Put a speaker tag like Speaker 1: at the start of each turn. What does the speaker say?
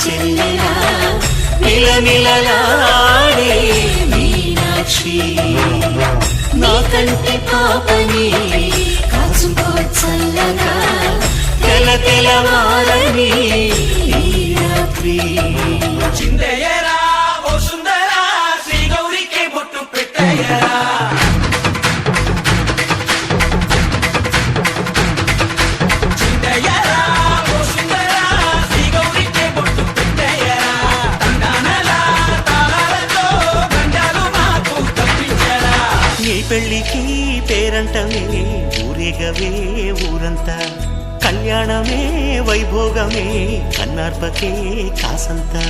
Speaker 1: చెల్లెలా మిలమిలలాడే మీనాక్షి నా కంటి పాపని కాచుకో చల్లగా తెల తెలవారని ఈ రాత్రి
Speaker 2: చిందయ్యరా ఓ సుందరా శ్రీ గౌరికి బొట్టు పెట్టయ్యరా
Speaker 1: పెళ్లికి పేరంటమే ఊరేగవే ఊరంతా కళ్యాణమే వైభోగమే కన్నార్పకే కాసంతా